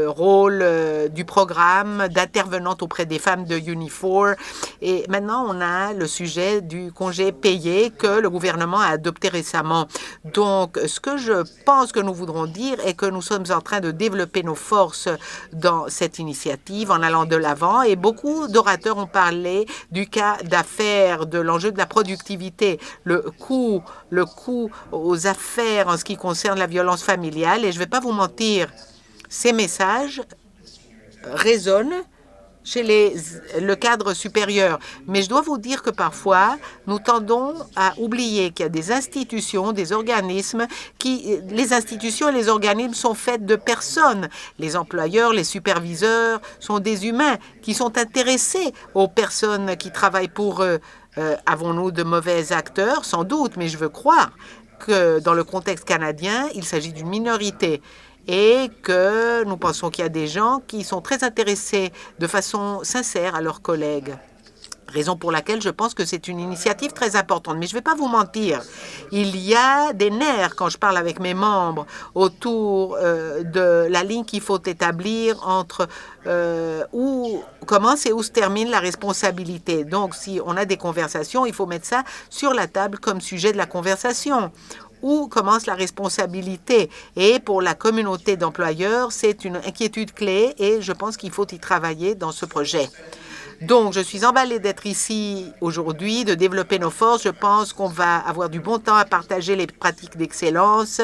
rôle du programme d'intervenante auprès des femmes de Unifor. Et maintenant, on a le sujet du congé payé que le gouvernement a adopté récemment. Donc, ce que je pense que nous voudrons dire est que nous sommes en train de développer nos forces dans cette initiative initiative en allant de l'avant et beaucoup d'orateurs ont parlé du cas d'affaires, de l'enjeu de la productivité, le coût aux affaires en ce qui concerne la violence familiale. Et je ne vais pas vous mentir, ces messages résonnent chez le cadre supérieur. Mais je dois vous dire que parfois, nous tendons à oublier qu'il y a des institutions, des organismes, les institutions et les organismes sont faits de personnes. Les employeurs, les superviseurs sont des humains qui sont intéressés aux personnes qui travaillent pour eux. Avons-nous de mauvais acteurs? Sans doute, mais je veux croire que dans le contexte canadien, il s'agit d'une minorité et que nous pensons qu'il y a des gens qui sont très intéressés de façon sincère à leurs collègues. Raison pour laquelle je pense que c'est une initiative très importante. Mais je ne vais pas vous mentir, il y a des nerfs quand je parle avec mes membres autour de la ligne qu'il faut établir entre où commence et où se termine la responsabilité. Donc, si on a des conversations, il faut mettre ça sur la table comme sujet de la conversation. Où commence la responsabilité? Et pour la communauté d'employeurs, c'est une inquiétude clé et je pense qu'il faut y travailler dans ce projet. Donc, je suis emballée d'être ici aujourd'hui, de développer nos forces. Je pense qu'on va avoir du bon temps à partager les pratiques d'excellence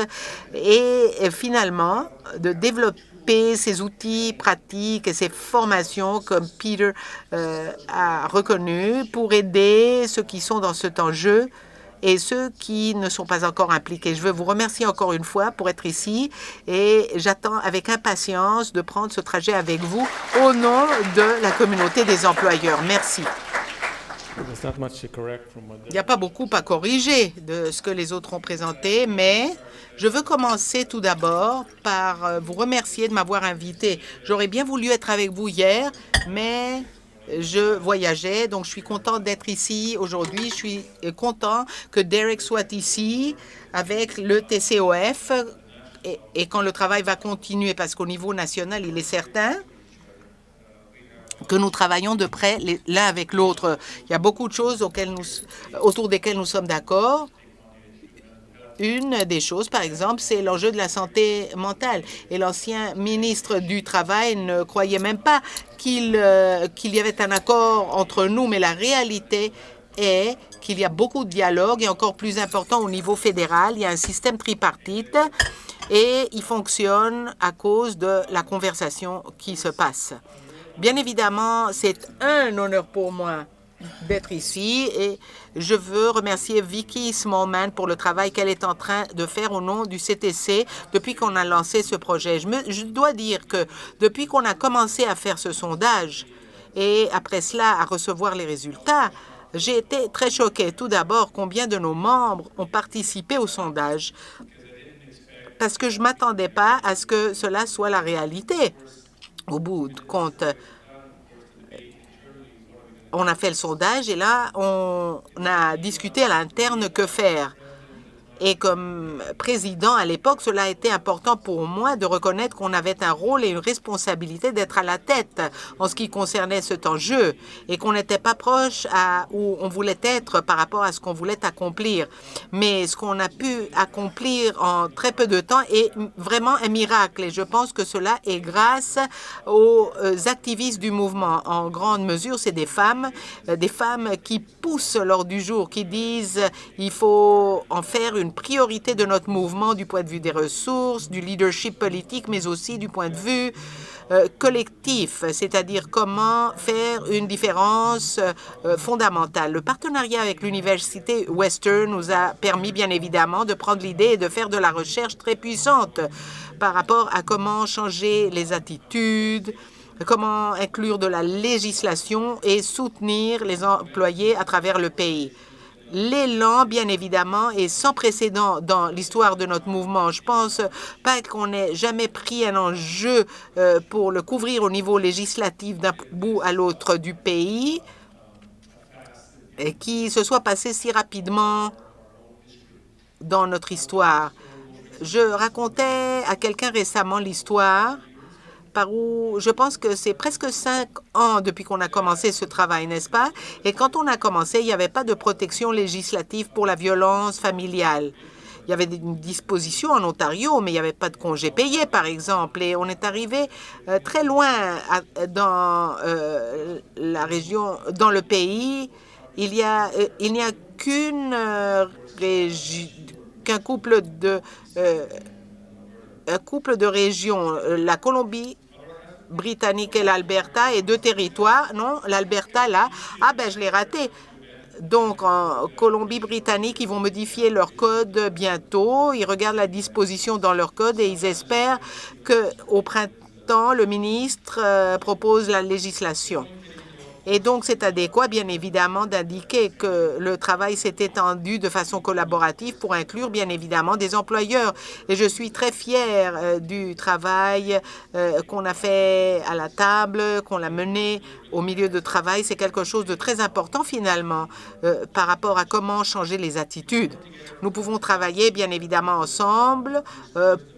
et finalement de développer ces outils pratiques et ces formations comme Peter a reconnu pour aider ceux qui sont dans cet enjeu et ceux qui ne sont pas encore impliqués. Je veux vous remercier encore une fois pour être ici et j'attends avec impatience de prendre ce trajet avec vous au nom de la communauté des employeurs. Merci. Il n'y a pas beaucoup à corriger de ce que les autres ont présenté, mais je veux commencer tout d'abord par vous remercier de m'avoir invité. J'aurais bien voulu être avec vous hier, mais je voyageais, donc je suis content d'être ici aujourd'hui. Je suis content que Derek soit ici avec le TCOF et quand le travail va continuer, parce qu'au niveau national, il est certain que nous travaillons de près l'un avec l'autre. Il y a beaucoup de choses autour desquelles nous sommes d'accord. Une des choses, par exemple, c'est l'enjeu de la santé mentale. Et l'ancien ministre du Travail ne croyait même pas qu'il y avait un accord entre nous, mais la réalité est qu'il y a beaucoup de dialogue et encore plus important au niveau fédéral. Il y a un système tripartite et il fonctionne à cause de la conversation qui se passe. Bien évidemment, c'est un honneur pour moi d'être ici et je veux remercier Vicky Smallman pour le travail qu'elle est en train de faire au nom du CTC depuis qu'on a lancé ce projet. Je dois dire que depuis qu'on a commencé à faire ce sondage et après cela à recevoir les résultats, j'ai été très choquée. Tout d'abord, combien de nos membres ont participé au sondage parce que je ne m'attendais pas à ce que cela soit la réalité. Au bout de compte, on a fait le sondage et là, on a discuté à l'interne que faire. Et comme président à l'époque, cela a été important pour moi de reconnaître qu'on avait un rôle et une responsabilité d'être à la tête en ce qui concernait cet enjeu et qu'on n'était pas proche à où on voulait être par rapport à ce qu'on voulait accomplir. Mais ce qu'on a pu accomplir en très peu de temps est vraiment un miracle et je pense que cela est grâce aux activistes du mouvement. En grande mesure, c'est des femmes qui poussent l'ordre du jour, qui disent il faut en faire une priorité de notre mouvement du point de vue des ressources, du leadership politique, mais aussi du point de vue collectif, c'est-à-dire comment faire une différence fondamentale. Le partenariat avec l'Université Western nous a permis, bien évidemment, de prendre l'idée et de faire de la recherche très puissante par rapport à comment changer les attitudes, comment inclure de la législation et soutenir les employés à travers le pays. L'élan, bien évidemment, est sans précédent dans l'histoire de notre mouvement. Je pense pas qu'on ait jamais pris un enjeu pour le couvrir au niveau législatif d'un bout à l'autre du pays et qui se soit passé si rapidement dans notre histoire. Je racontais à quelqu'un récemment l'histoire par où je pense que c'est presque 5 ans depuis qu'on a commencé ce travail, n'est-ce pas? Et quand on a commencé, il n'y avait pas de protection législative pour la violence familiale. il y avait une disposition en Ontario, mais il n'y avait pas de congés payés, par exemple. Et on est arrivé très loin dans la région, dans le pays. Il n'y a qu'un couple de régions, la Colombie-Britannique et l'Alberta, et 2 territoires. Non, l'Alberta, là, ah ben je l'ai raté. Donc, en Colombie-Britannique, ils vont modifier leur code bientôt. Ils regardent la disposition dans leur code et ils espèrent qu'au printemps, le ministre propose la législation. Et donc, c'est adéquat, bien évidemment, d'indiquer que le travail s'est étendu de façon collaborative pour inclure, bien évidemment, des employeurs. Et je suis très fière du travail qu'on a fait à la table, qu'on a mené au milieu de travail. C'est quelque chose de très important, finalement, par rapport à comment changer les attitudes. Nous pouvons travailler, bien évidemment, ensemble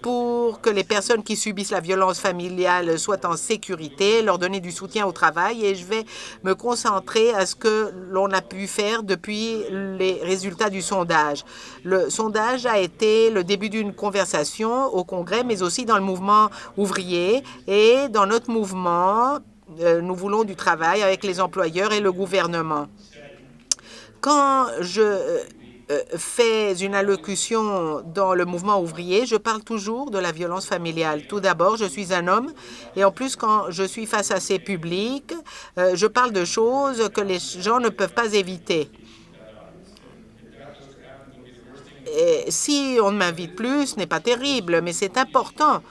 pour que les personnes qui subissent la violence familiale soient en sécurité, leur donner du soutien au travail. Et je vais me concentrer à ce que l'on a pu faire depuis les résultats du sondage. Le sondage a été le début d'une conversation au Congrès, mais aussi dans le mouvement ouvrier. Et dans notre mouvement, nous voulons du travail avec les employeurs et le gouvernement. Quand je fais une allocution dans le mouvement ouvrier, je parle toujours de la violence familiale. Tout d'abord, je suis un homme et en plus, quand je suis face à ces publics, je parle de choses que les gens ne peuvent pas éviter. Et si on ne m'invite plus, ce n'est pas terrible, mais c'est important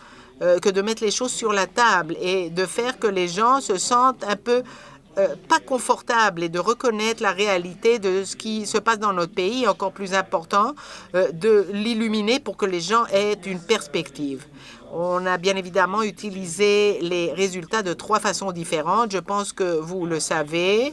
que de mettre les choses sur la table et de faire que les gens se sentent un peu pas confortable et de reconnaître la réalité de ce qui se passe dans notre pays, encore plus important, de l'illuminer pour que les gens aient une perspective. On a bien évidemment utilisé les résultats de 3 façons différentes. Je pense que vous le savez.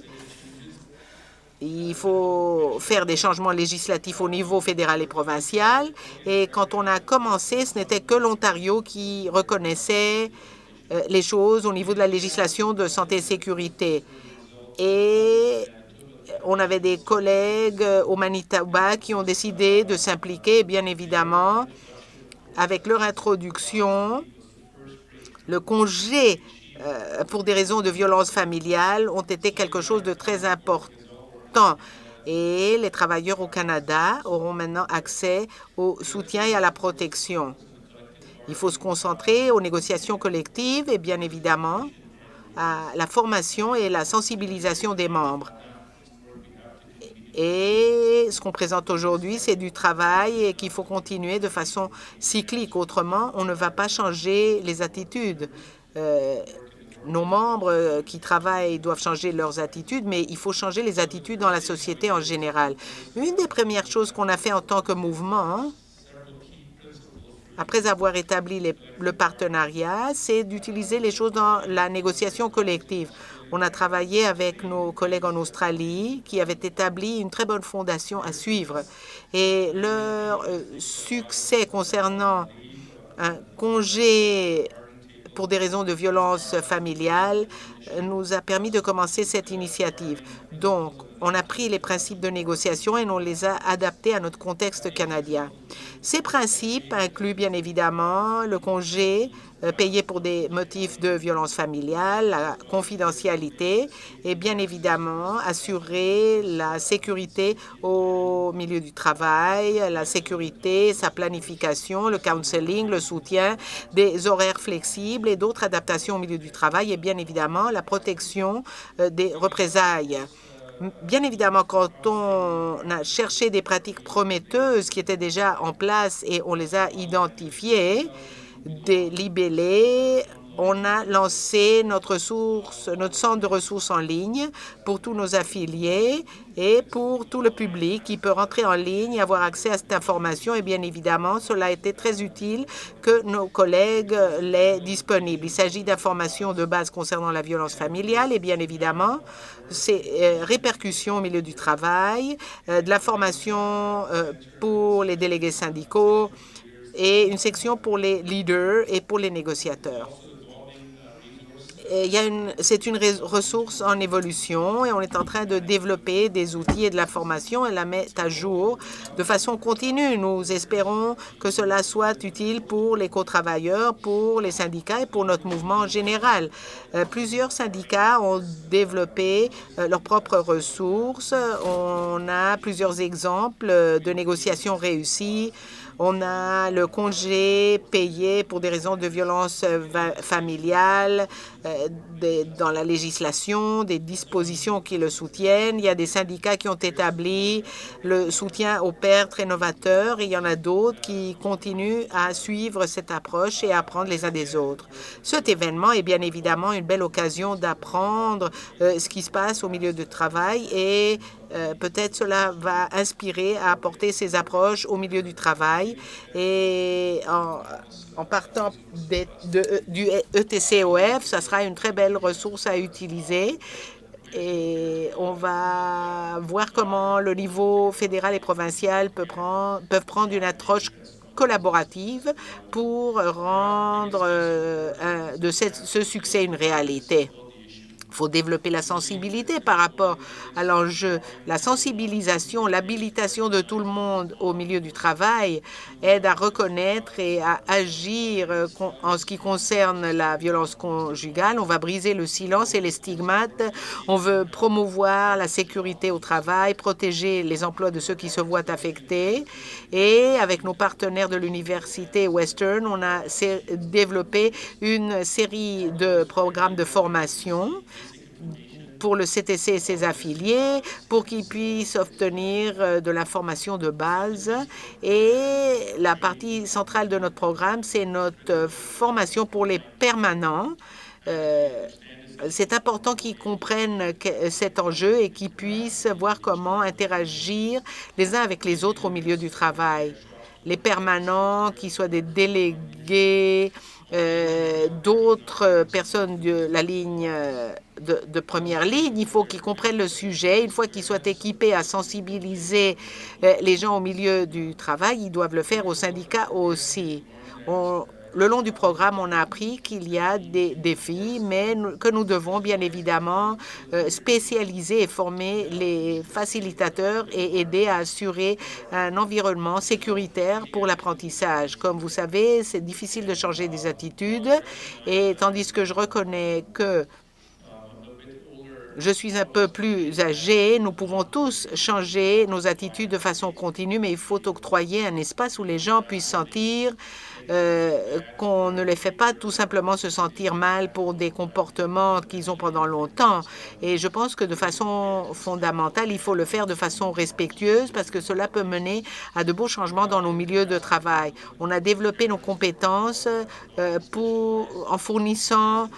Il faut faire des changements législatifs au niveau fédéral et provincial. Et quand on a commencé, ce n'était que l'Ontario qui reconnaissait les choses au niveau de la législation de santé et sécurité. Et on avait des collègues au Manitoba qui ont décidé de s'impliquer, bien évidemment, avec leur introduction. Le congé pour des raisons de violence familiale ont été quelque chose de très important. Et les travailleurs au Canada auront maintenant accès au soutien et à la protection. Il faut se concentrer aux négociations collectives et bien évidemment à la formation et la sensibilisation des membres. Et ce qu'on présente aujourd'hui, c'est du travail et qu'il faut continuer de façon cyclique. Autrement, on ne va pas changer les attitudes. Nos membres qui travaillent doivent changer leurs attitudes, mais il faut changer les attitudes dans la société en général. Une des premières choses qu'on a fait en tant que mouvement, après avoir établi le partenariat, c'est d'utiliser les choses dans la négociation collective. On a travaillé avec nos collègues en Australie qui avaient établi une très bonne fondation à suivre. Et leur succès concernant un congé pour des raisons de violence familiale nous a permis de commencer cette initiative. Donc, on a pris les principes de négociation et on les a adaptés à notre contexte canadien. Ces principes incluent bien évidemment le congé payé pour des motifs de violence familiale, la confidentialité et bien évidemment assurer la sécurité au milieu du travail, la sécurité, sa planification, le counseling, le soutien, des horaires flexibles et d'autres adaptations au milieu du travail et bien évidemment la protection des représailles. Bien évidemment, quand on a cherché des pratiques prometteuses qui étaient déjà en place et on les a identifiées, des libellés, on a lancé notre centre de ressources en ligne pour tous nos affiliés et pour tout le public qui peut rentrer en ligne et avoir accès à cette information. Et bien évidemment, cela a été très utile que nos collègues l'aient disponible. Il s'agit d'informations de base concernant la violence familiale et bien évidemment, ces répercussions au milieu du travail, de l'information pour les délégués syndicaux et une section pour les leaders et pour les négociateurs. c'est une ressource en évolution et on est en train de développer des outils et de la formation et la mettre à jour de façon continue. Nous espérons que cela soit utile pour les co-travailleurs, pour les syndicats et pour notre mouvement en général. Plusieurs syndicats ont développé leurs propres ressources. On a plusieurs exemples de négociations réussies. On a le congé payé pour des raisons de violence familiale dans la législation, des dispositions qui le soutiennent. Il y a des syndicats qui ont établi le soutien aux pères très novateur et il y en a d'autres qui continuent à suivre cette approche et à apprendre les uns des autres. Cet événement est bien évidemment une belle occasion d'apprendre ce qui se passe au milieu du travail et peut-être cela va inspirer à apporter ces approches au milieu du travail et en partant du ETCOF, ça sera une très belle ressource à utiliser. Et on va voir comment le niveau fédéral et provincial peuvent prendre une approche collaborative pour rendre ce succès une réalité. Il faut développer la sensibilité par rapport à l'enjeu. La sensibilisation, l'habilitation de tout le monde au milieu du travail aide à reconnaître et à agir en ce qui concerne la violence conjugale. On va briser le silence et les stigmates. On veut promouvoir la sécurité au travail, protéger les emplois de ceux qui se voient affectés. Et avec nos partenaires de l'Université Western, on a développé une série de programmes de formation pour le CTC et ses affiliés, pour qu'ils puissent obtenir de la formation de base. Et la partie centrale de notre programme, c'est notre formation pour les permanents. C'est important qu'ils comprennent cet enjeu et qu'ils puissent voir comment interagir les uns avec les autres au milieu du travail. Les permanents, qu'ils soient des délégués, d'autres personnes de la ligne de première ligne, il faut qu'ils comprennent le sujet. Une fois qu'ils soient équipés à sensibiliser les gens au milieu du travail, ils doivent le faire au syndicat aussi. Le long du programme, on a appris qu'il y a des défis, mais que nous devons bien évidemment spécialiser et former les facilitateurs et aider à assurer un environnement sécuritaire pour l'apprentissage. Comme vous savez, c'est difficile de changer des attitudes, et tandis que je reconnais que je suis un peu plus âgé, nous pouvons tous changer nos attitudes de façon continue, mais il faut octroyer un espace où les gens puissent sentir qu'on ne les fait pas tout simplement se sentir mal pour des comportements qu'ils ont pendant longtemps. Et je pense que de façon fondamentale, il faut le faire de façon respectueuse parce que cela peut mener à de beaux changements dans nos milieux de travail. On a développé nos compétences en fournissant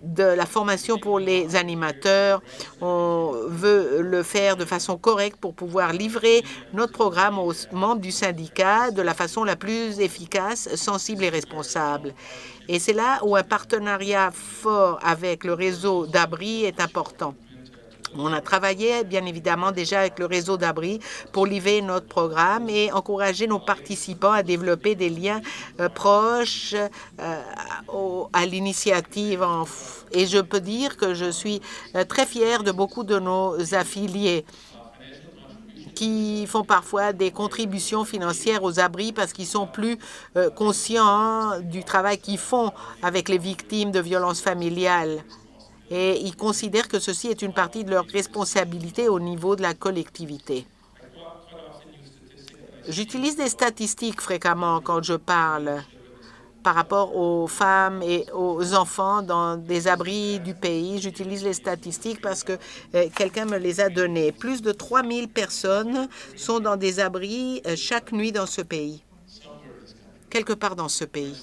de la formation pour les animateurs. On veut le faire de façon correcte pour pouvoir livrer notre programme aux membres du syndicat de la façon la plus efficace, sensible et responsable. Et c'est là où un partenariat fort avec le réseau d'abri est important. On a travaillé, bien évidemment, déjà avec le réseau d'abri pour livrer notre programme et encourager nos participants à développer des liens proches à l'initiative. Et je peux dire que je suis très fière de beaucoup de nos affiliés qui font parfois des contributions financières aux abris parce qu'ils sont plus conscients du travail qu'ils font avec les victimes de violences familiales. Et ils considèrent que ceci est une partie de leur responsabilité au niveau de la collectivité. J'utilise des statistiques fréquemment quand je parle par rapport aux femmes et aux enfants dans des abris du pays. J'utilise les statistiques parce que quelqu'un me les a données. Plus de 3000 personnes sont dans des abris chaque nuit dans ce pays, quelque part dans ce pays.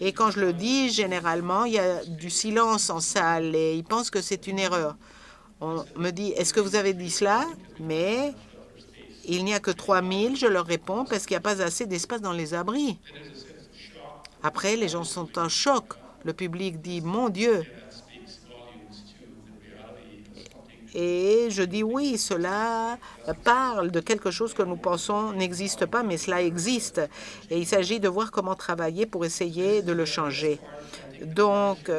Et quand je le dis, généralement, il y a du silence en salle et ils pensent que c'est une erreur. On me dit, est-ce que vous avez dit cela? Mais il n'y a que 3000, je leur réponds, parce qu'il n'y a pas assez d'espace dans les abris. Après, les gens sont en choc. Le public dit, mon Dieu. Et je dis oui, cela parle de quelque chose que nous pensons n'existe pas, mais cela existe. Et il s'agit de voir comment travailler pour essayer de le changer. Donc,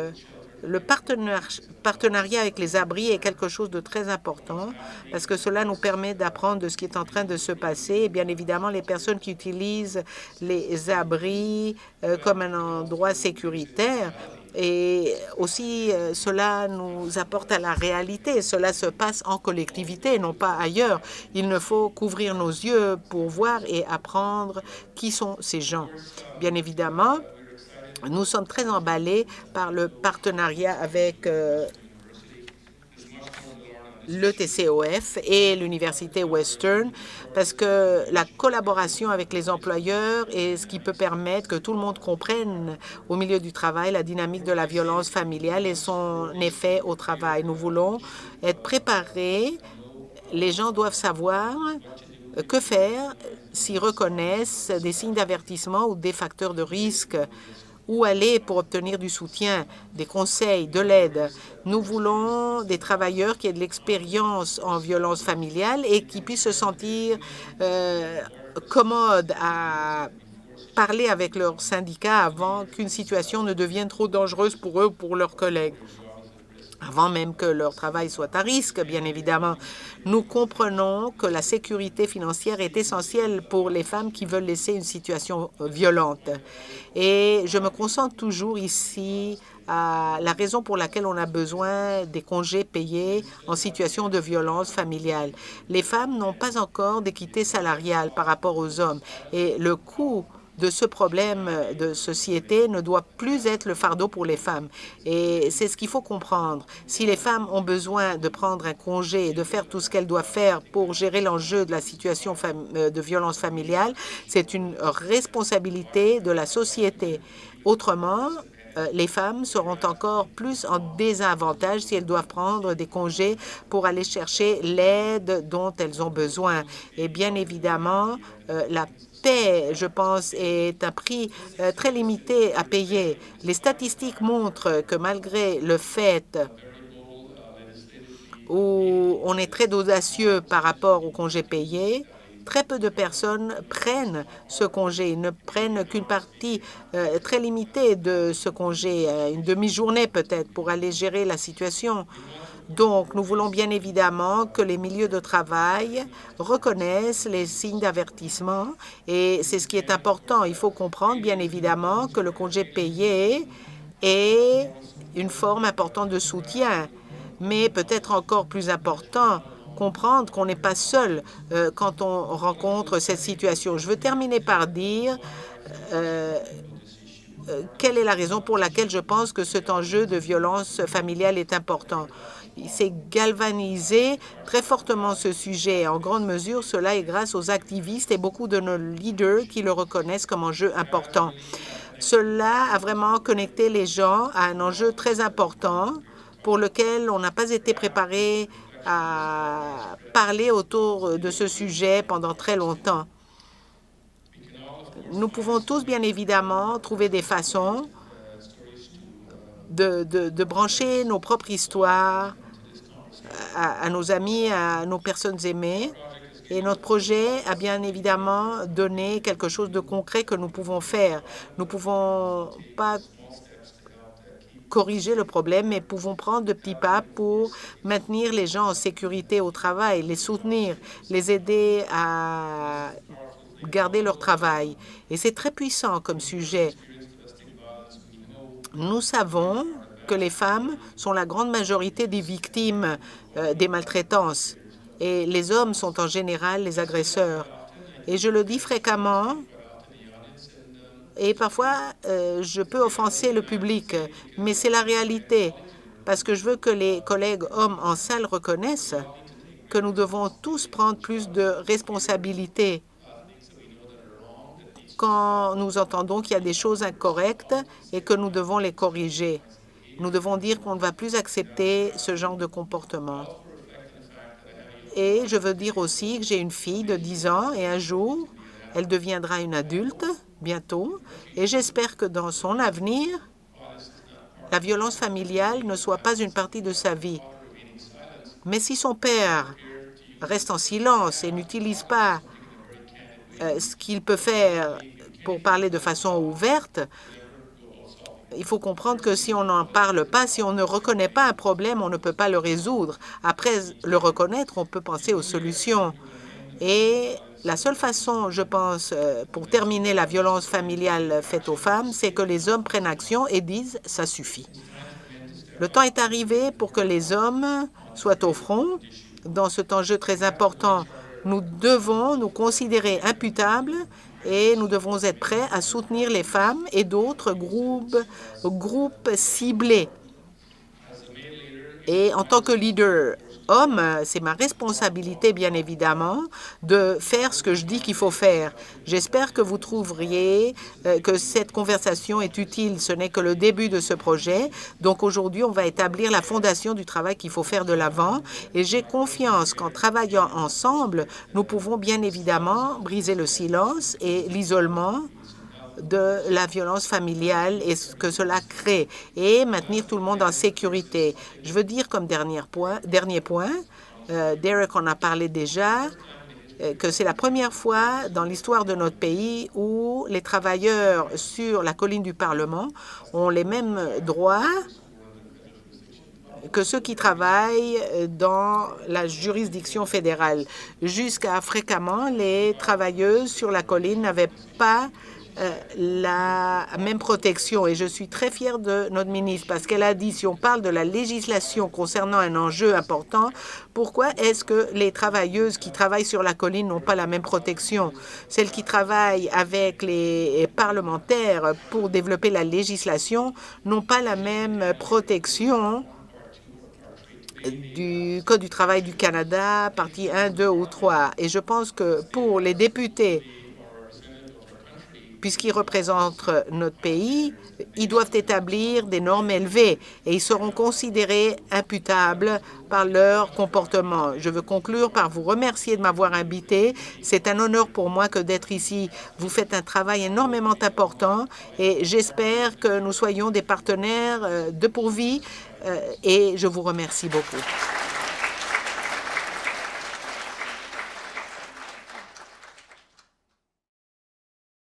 Le partenariat avec les abris est quelque chose de très important parce que cela nous permet d'apprendre de ce qui est en train de se passer. Et bien évidemment, les personnes qui utilisent les abris comme un endroit sécuritaire, et aussi, cela nous apporte à la réalité. Cela se passe en collectivité, non pas ailleurs. Il ne faut qu'ouvrir nos yeux pour voir et apprendre qui sont ces gens. Bien évidemment, nous sommes très emballés par le partenariat avec l'ETCOF et l'Université Western parce que la collaboration avec les employeurs est ce qui peut permettre que tout le monde comprenne au milieu du travail la dynamique de la violence familiale et son effet au travail. Nous voulons être préparés. Les gens doivent savoir que faire s'ils reconnaissent des signes d'avertissement ou des facteurs de risque. Où aller pour obtenir du soutien, des conseils, de l'aide. Nous voulons des travailleurs qui aient de l'expérience en violence familiale et qui puissent se sentir commodes à parler avec leur syndicat avant qu'une situation ne devienne trop dangereuse pour eux ou pour leurs collègues. Avant même que leur travail soit à risque, bien évidemment. Nous comprenons que la sécurité financière est essentielle pour les femmes qui veulent laisser une situation violente. Et je me concentre toujours ici à la raison pour laquelle on a besoin des congés payés en situation de violence familiale. Les femmes n'ont pas encore d'équité salariale par rapport aux hommes et le coût de ce problème de société ne doit plus être le fardeau pour les femmes. Et c'est ce qu'il faut comprendre. Si les femmes ont besoin de prendre un congé et de faire tout ce qu'elles doivent faire pour gérer l'enjeu de la situation de violence familiale, c'est une responsabilité de la société. Autrement, les femmes seront encore plus en désavantage si elles doivent prendre des congés pour aller chercher l'aide dont elles ont besoin. Et bien évidemment, la paix, je pense, est un prix très limité à payer. Les statistiques montrent que malgré le fait où on est très audacieux par rapport aux congés payés, très peu de personnes prennent ce congé. Ils ne prennent qu'une partie très limitée de ce congé, une demi-journée peut-être, pour aller gérer la situation. Donc, nous voulons bien évidemment que les milieux de travail reconnaissent les signes d'avertissement et c'est ce qui est important. Il faut comprendre bien évidemment que le congé payé est une forme importante de soutien, mais peut-être encore plus important, comprendre qu'on n'est pas seul quand on rencontre cette situation. Je veux terminer par dire quelle est la raison pour laquelle je pense que cet enjeu de violence familiale est important. Il s'est galvanisé très fortement ce sujet. En grande mesure, cela est grâce aux activistes et beaucoup de nos leaders qui le reconnaissent comme enjeu important. Cela a vraiment connecté les gens à un enjeu très important pour lequel on n'a pas été préparé à parler autour de ce sujet pendant très longtemps. Nous pouvons tous, bien évidemment, trouver des façons de brancher nos propres histoires à nos amis, à nos personnes aimées. Et notre projet a bien évidemment donné quelque chose de concret que nous pouvons faire. Nous ne pouvons pas corriger le problème, mais pouvons prendre de petits pas pour maintenir les gens en sécurité au travail, les soutenir, les aider à garder leur travail. Et c'est très puissant comme sujet. Nous savons que les femmes sont la grande majorité des victimes des maltraitances et les hommes sont en général les agresseurs. Et je le dis fréquemment et parfois je peux offenser le public, mais c'est la réalité parce que je veux que les collègues hommes en salle reconnaissent que nous devons tous prendre plus de responsabilités quand nous entendons qu'il y a des choses incorrectes et que nous devons les corriger. Nous devons dire qu'on ne va plus accepter ce genre de comportement. Et je veux dire aussi que j'ai une fille de 10 ans et un jour, elle deviendra une adulte bientôt. Et j'espère que dans son avenir, la violence familiale ne soit pas une partie de sa vie. Mais si son père reste en silence et n'utilise pas ce qu'il peut faire pour parler de façon ouverte, il faut comprendre que si on n'en parle pas, si on ne reconnaît pas un problème, on ne peut pas le résoudre. Après le reconnaître, on peut penser aux solutions. Et la seule façon, je pense, pour terminer la violence familiale faite aux femmes, c'est que les hommes prennent action et disent « ça suffit ». Le temps est arrivé pour que les hommes soient au front. Dans cet enjeu très important, nous devons nous considérer imputables et nous devons être prêts à soutenir les femmes et d'autres groupes ciblés. Et en tant que leader homme, c'est ma responsabilité, bien évidemment, de faire ce que je dis qu'il faut faire. J'espère que vous trouveriez que cette conversation est utile. Ce n'est que le début de ce projet. Donc aujourd'hui, on va établir la fondation du travail qu'il faut faire de l'avant. Et j'ai confiance qu'en travaillant ensemble, nous pouvons bien évidemment briser le silence et l'isolement de la violence familiale et ce que cela crée et maintenir tout le monde en sécurité. Je veux dire comme dernier point, Derek en a parlé déjà, que c'est la première fois dans l'histoire de notre pays où les travailleurs sur la colline du Parlement ont les mêmes droits que ceux qui travaillent dans la juridiction fédérale. Jusqu'à fréquemment, les travailleuses sur la colline n'avaient pas la même protection. Et je suis très fière de notre ministre parce qu'elle a dit, si on parle de la législation concernant un enjeu important, pourquoi est-ce que les travailleuses qui travaillent sur la colline n'ont pas la même protection? Celles qui travaillent avec les parlementaires pour développer la législation n'ont pas la même protection du Code du travail du Canada, partie 1, 2 ou 3. Et je pense que pour les députés, puisqu'ils représentent notre pays, ils doivent établir des normes élevées et ils seront considérés imputables par leur comportement. Je veux conclure par vous remercier de m'avoir invité. C'est un honneur pour moi que d'être ici. Vous faites un travail énormément important et j'espère que nous soyons des partenaires de pour vie et je vous remercie beaucoup.